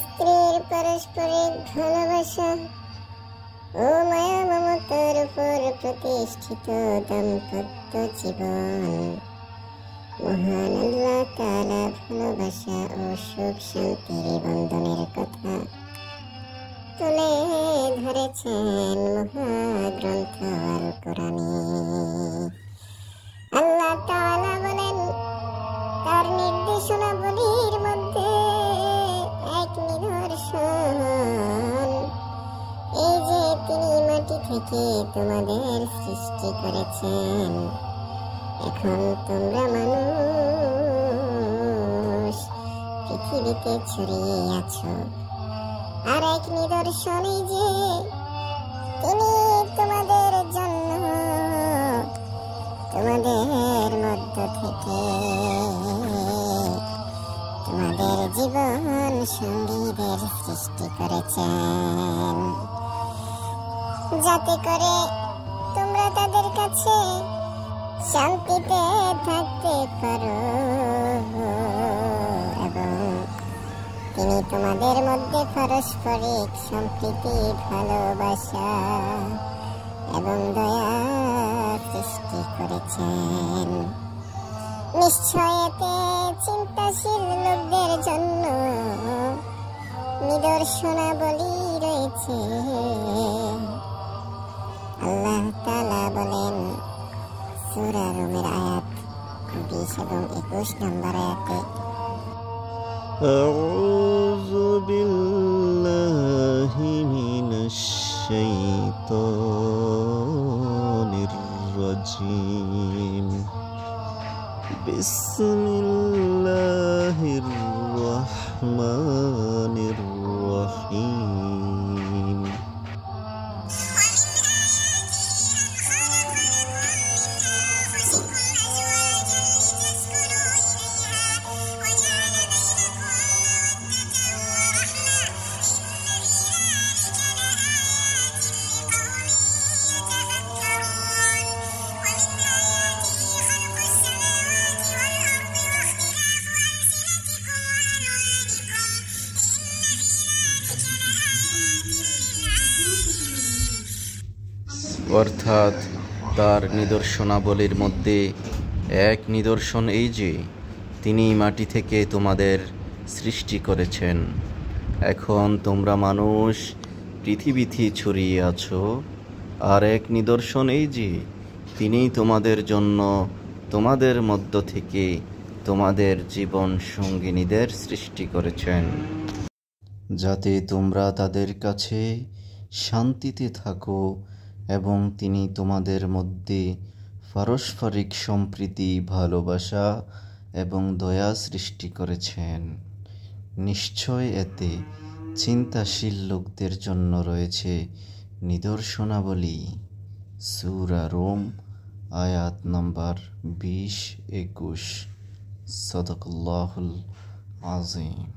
স্ত্রীর পারস্পরিক ভালোবাসা ও মায়া মমতার উপর প্রতিষ্ঠিত দাম্পত্য জীবন মহান আল্লাহ তাআলা ভালোবাসা ও সুখ শান্তির বন্ধনের কথা তুলে ধরেছেন মহাগ্রন্থ আল কোরআনে। আল্লাহ তাআলা বলেন, তার নির্দেশনাবলীর মধ্যে এক নিদর্শন এই যে তিনি মাটি থেকে তোমাদের সৃষ্টি করেছেন। এখন তোমরা মানুষ পৃথিবীতে ছড়িয়ে আছো। আর এক নিদর্শন এই যে তিনি তোমাদের জন্য তোমাদের মধ্য থেকে তোমাদের জীবন সঙ্গীদের সৃষ্টি করেছেন, যাতে করে তোমরা তাদের কাছে শান্তিতে থাকতে পারো এবং তিনি তোমাদের মধ্যে পারস্পরিক সম্প্রীতি, ভালোবাসা এবং দয়া সৃষ্টি করেছেন। নিশ্চয় এতে চিন্তাশীল লোকদের জন্য নিদর্শনাবলী রয়েছে। আল্লাহ তাআলা বলেন সূরা রুমের আয়াত 20 এবং 21 নম্বর আয়াতে, আউযু বিল্লাহি মিনাশ শাইতানির রাজীম বিসমিল্লাহির রহমানির রহিম। অর্থাৎ তার নিদর্শনাবলীর মধ্যে এক নিদর্শন এই যে তিনি মাটি থেকে তোমাদের সৃষ্টি করেছেন। এখন তোমরা মানুষ পৃথিবীতে ছড়িয়ে আছো। আর এক নিদর্শন এই যে তিনি তোমাদের জন্য তোমাদের মধ্য থেকে তোমাদের জীবন সঙ্গিনীদের সৃষ্টি করেছেন, যাতে তোমরা তাদের কাছে শান্তিতে থাকো এবং তিনি তোমাদের মধ্যে পারস্পরিক সম্প্রীতি, ভালোবাসা এবং দয়া সৃষ্টি করেছেন। নিশ্চয় এতে চিন্তাশীল লোকদের জন্য রয়েছে নিদর্শনাবলী। সূরা রুম আয়াত নম্বর 20-21। সাদাকাল্লাহুল আযীম।